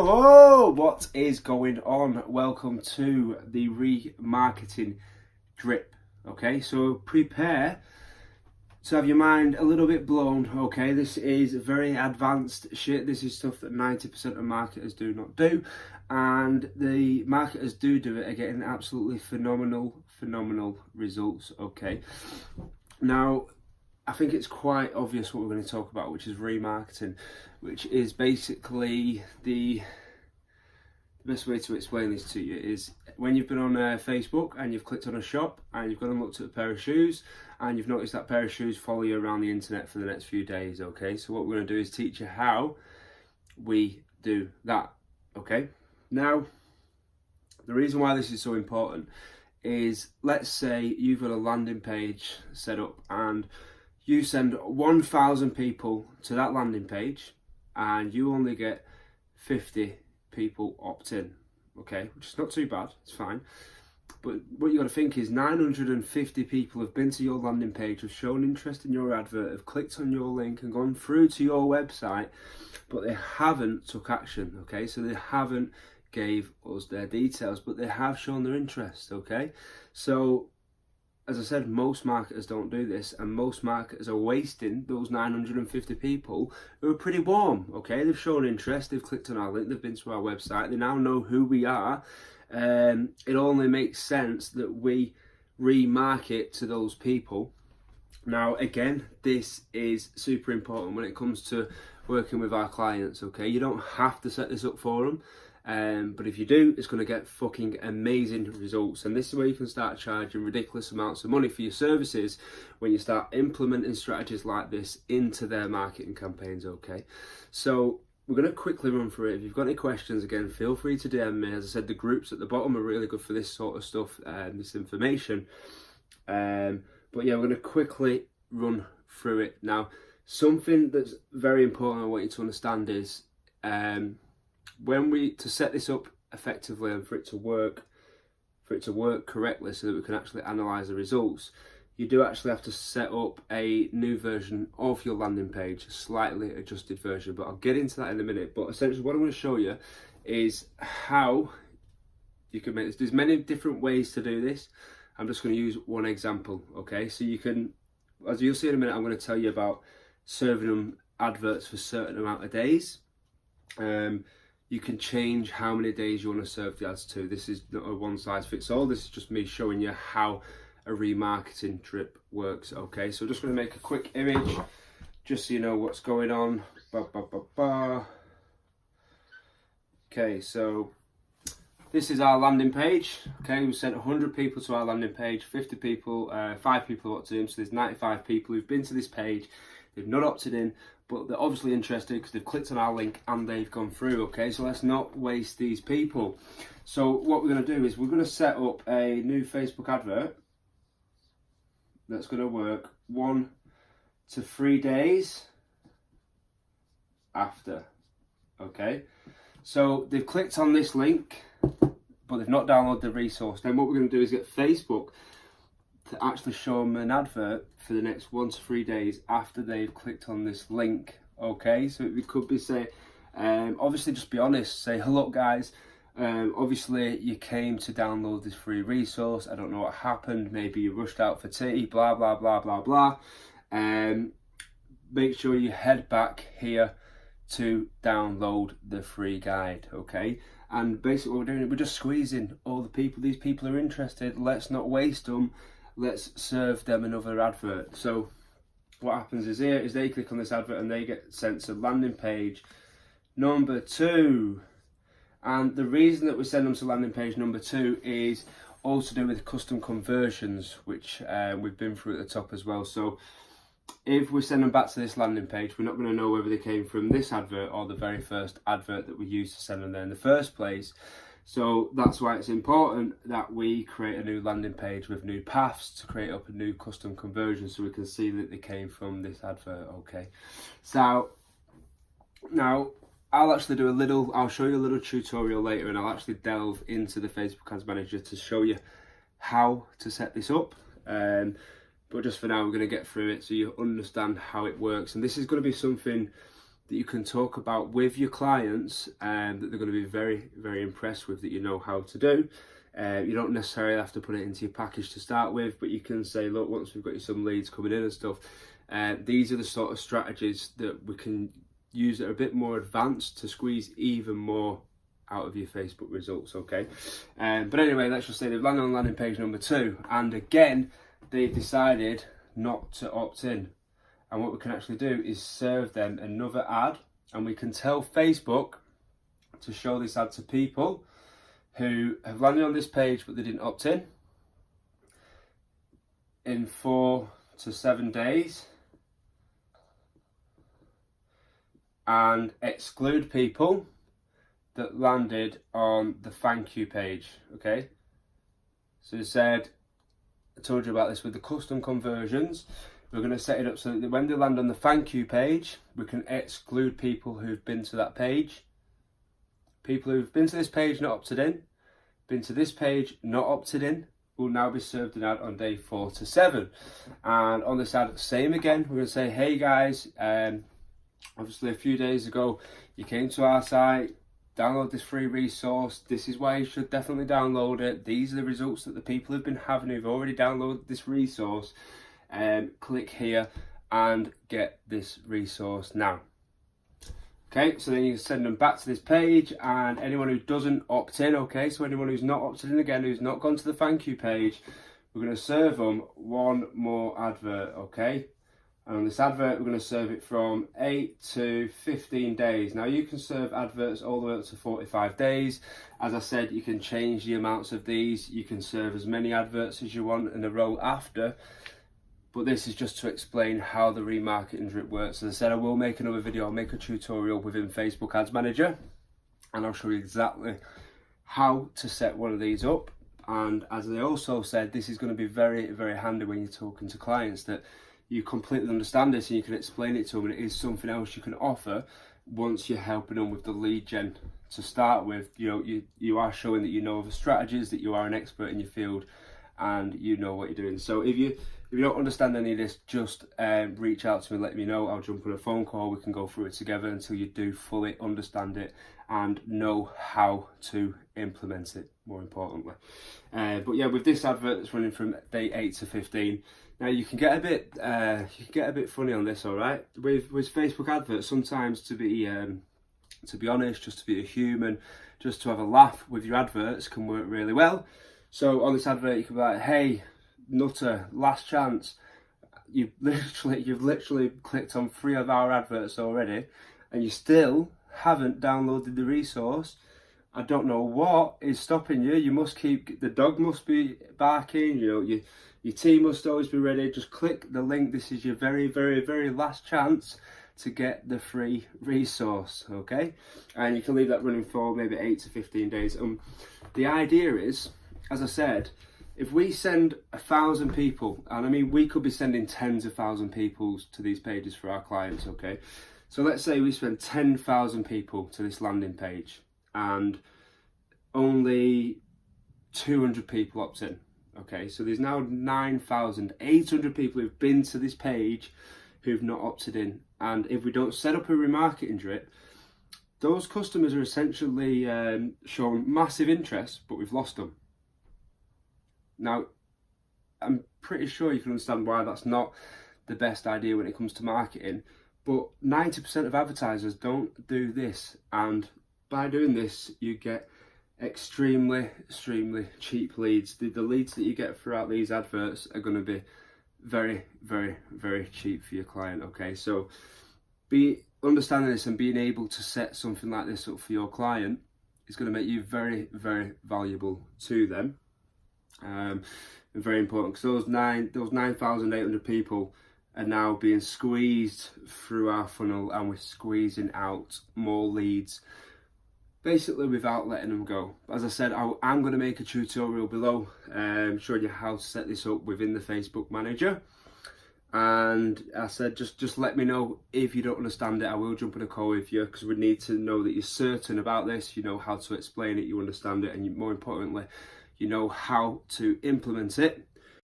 Whoa, what is going on? Welcome to the remarketing drip. Okay, so prepare to have your mind a little bit blown. Okay, this is very advanced shit. This is stuff that 90% of marketers do not do, and the marketers do it are getting absolutely phenomenal results. Okay, now I think it's quite obvious what we're going to talk about, which is remarketing, which is basically the best way to explain this to you is when you've been on Facebook and you've clicked on a shop and you've gone and looked at a pair of shoes and you've noticed that pair of shoes follow you around the internet for the next few days. Okay, so what we're going to do is teach you how we do that. Okay, now the reason why this is so important is, let's say you've got a landing page set up and you send 1,000 people to that landing page and you only get 50 people opt in, okay, which is not too bad, it's fine. But what you got to think is 950 people have been to your landing page, have shown interest in your advert, have clicked on your link and gone through to your website, but they haven't took action, okay? So they haven't gave us their details, but they have shown their interest, okay? So as I said, most marketers don't do this, and most marketers are wasting those 950 people who are pretty warm, okay? They've shown interest, they've clicked on our link, they've been to our website, they now know who we are. It only makes sense that we remarket to those people. Now, again, this is super important when it comes to working with our clients, okay? You don't have to set this up for them. But if you do, it's going to get fucking amazing results, and this is where you can start charging ridiculous amounts of money for your services when you start implementing strategies like this into their marketing campaigns. Okay, so we're going to quickly run through it. If you've got any questions, again, feel free to DM me. As I said, the groups at the bottom are really good for this sort of stuff, this information. But yeah, we're going to quickly run through it now. Something that's very important I want you to understand is to set this up effectively and for it to work correctly so that we can actually analyze the results, you do actually have to set up a new version of your landing page, a slightly adjusted version, but I'll get into that in a minute. But essentially what I'm going to show you is how you can make this. There's many different ways to do this. I'm just going to use one example, okay? So you can, as you'll see in a minute, I'm going to tell you about serving them adverts for a certain amount of days. You can change how many days you want to serve the ads to. This is not a one size fits all. This is just me showing you how a remarketing drip works. Okay, so I'm just going to make a quick image just so you know what's going on. Okay, so this is our landing page. Okay, we sent 100 people to our landing page, 50 people, 5 people opted in, so there's 95 people who've been to this page. They've not opted in, but they're obviously interested because they've clicked on our link and they've gone through. Okay, so let's not waste these people. So what we're going to do is we're going to set up a new Facebook advert that's going to work 1 to 3 days after. Okay, so they've clicked on this link but they've not downloaded the resource. Then what we're going to do is get Facebook to actually show them an advert for the next 1 to 3 days after they've clicked on this link. Okay, so it could be, say, obviously just be honest, say, hello guys, obviously you came to download this free resource, I don't know what happened, maybe you rushed out for tea, blah blah blah blah blah. Make sure you head back here to download the free guide. Okay, and basically what we're doing, we're just squeezing all the people. These people are interested, let's not waste them, let's serve them another advert. So what happens is here is they click on this advert and they get sent to landing page number 2. And the reason that we send them to landing page number 2 is all to do with custom conversions, which we've been through at the top as well. So if we send them back to this landing page, we're not going to know whether they came from this advert or the very first advert that we used to send them there in the first place. So that's why it's important that we create a new landing page with new paths to create up a new custom conversion so we can see that they came from this advert. Okay, so now I'll show you a little tutorial later, and I'll actually delve into the Facebook Ads Manager to show you how to set this up. But just for now, we're going to get through it so you understand how it works. And this is going to be something that you can talk about with your clients and that they're going to be very, very impressed with, that you know how to do. You don't necessarily have to put it into your package to start with, but you can say, look, once we've got you some leads coming in and stuff, these are the sort of strategies that we can use that are a bit more advanced to squeeze even more out of your Facebook results, okay? But anyway, let's just say they've landed on landing page number 2, and again, they've decided not to opt in. And what we can actually do is serve them another ad, and we can tell Facebook to show this ad to people who have landed on this page but they didn't opt in 4 to 7 days, and exclude people that landed on the thank you page, okay? So it said, I told you about this with the custom conversions. We're going to set it up so that when they land on the thank you page, we can exclude people who've been to that page. People who've been to this page, not opted in, been to this page, not opted in, will now be served an ad on day 4 to 7. And on this ad, same again, we're going to say, hey guys, obviously a few days ago, you came to our site, download this free resource. This is why you should definitely download it. These are the results that the people have been having who've already downloaded this resource. Click here and get this resource now. Okay, so then you can send them back to this page, and anyone who doesn't opt in, okay, so anyone who's not opted in again, who's not gone to the thank you page, we're going to serve them one more advert, okay? And on this advert, we're going to serve it from 8 to 15 days. Now, you can serve adverts all the way up to 45 days. As I said, you can change the amounts of these. You can serve as many adverts as you want in a row after. But this is just to explain how the remarketing drip works. As I said, I will make another video. I'll make a tutorial within Facebook Ads Manager, and I'll show you exactly how to set one of these up. And as I also said, this is going to be very, very handy when you're talking to clients, that you completely understand this and you can explain it to them, and it is something else you can offer once you're helping them with the lead gen to start with. You know, you are showing that you know the strategies, that you are an expert in your field and you know what you're doing. So if you don't understand any of this, just reach out to me, let me know. I'll jump on a phone call, we can go through it together until you do fully understand it and know how to implement it, more importantly. But yeah, with this advert that's running from day 8 to 15, now you can get a bit funny on this, all right? With Facebook adverts, sometimes to be honest, just to be a human, just to have a laugh with your adverts can work really well. So on this advert, you can be like, hey, nutter, last chance. You've literally clicked on 3 of our adverts already, and you still haven't downloaded the resource. I don't know what is stopping you. You must the dog must be barking, you know, your team must always be ready. Just click the link. This is your very, very, very last chance to get the free resource, okay? And you can leave that running for maybe 8 to 15 days. The idea is, as I said, if we send 1,000 people, and I mean, we could be sending tens of thousands of people to these pages for our clients, okay? So let's say we spend 10,000 people to this landing page and only 200 people opt in, okay? So there's now 9,800 people who've been to this page who've not opted in. And if we don't set up a remarketing drip, those customers are essentially showing massive interest, but we've lost them. Now, I'm pretty sure you can understand why that's not the best idea when it comes to marketing, but 90% of advertisers don't do this, and by doing this, you get extremely cheap leads. The leads that you get throughout these adverts are going to be very, very, very cheap for your client, okay? So be understanding this and being able to set something like this up for your client is going to make you very, very valuable to them. And very important, because those 9,800 people are now being squeezed through our funnel, and we're squeezing out more leads basically without letting them go. As I said, I'm going to make a tutorial below showing you how to set this up within the Facebook Manager. And I said, just let me know if you don't understand it. I will jump on a call with you, because we need to know that you're certain about this, you know how to explain it, you understand it, and more importantly, you know how to implement it.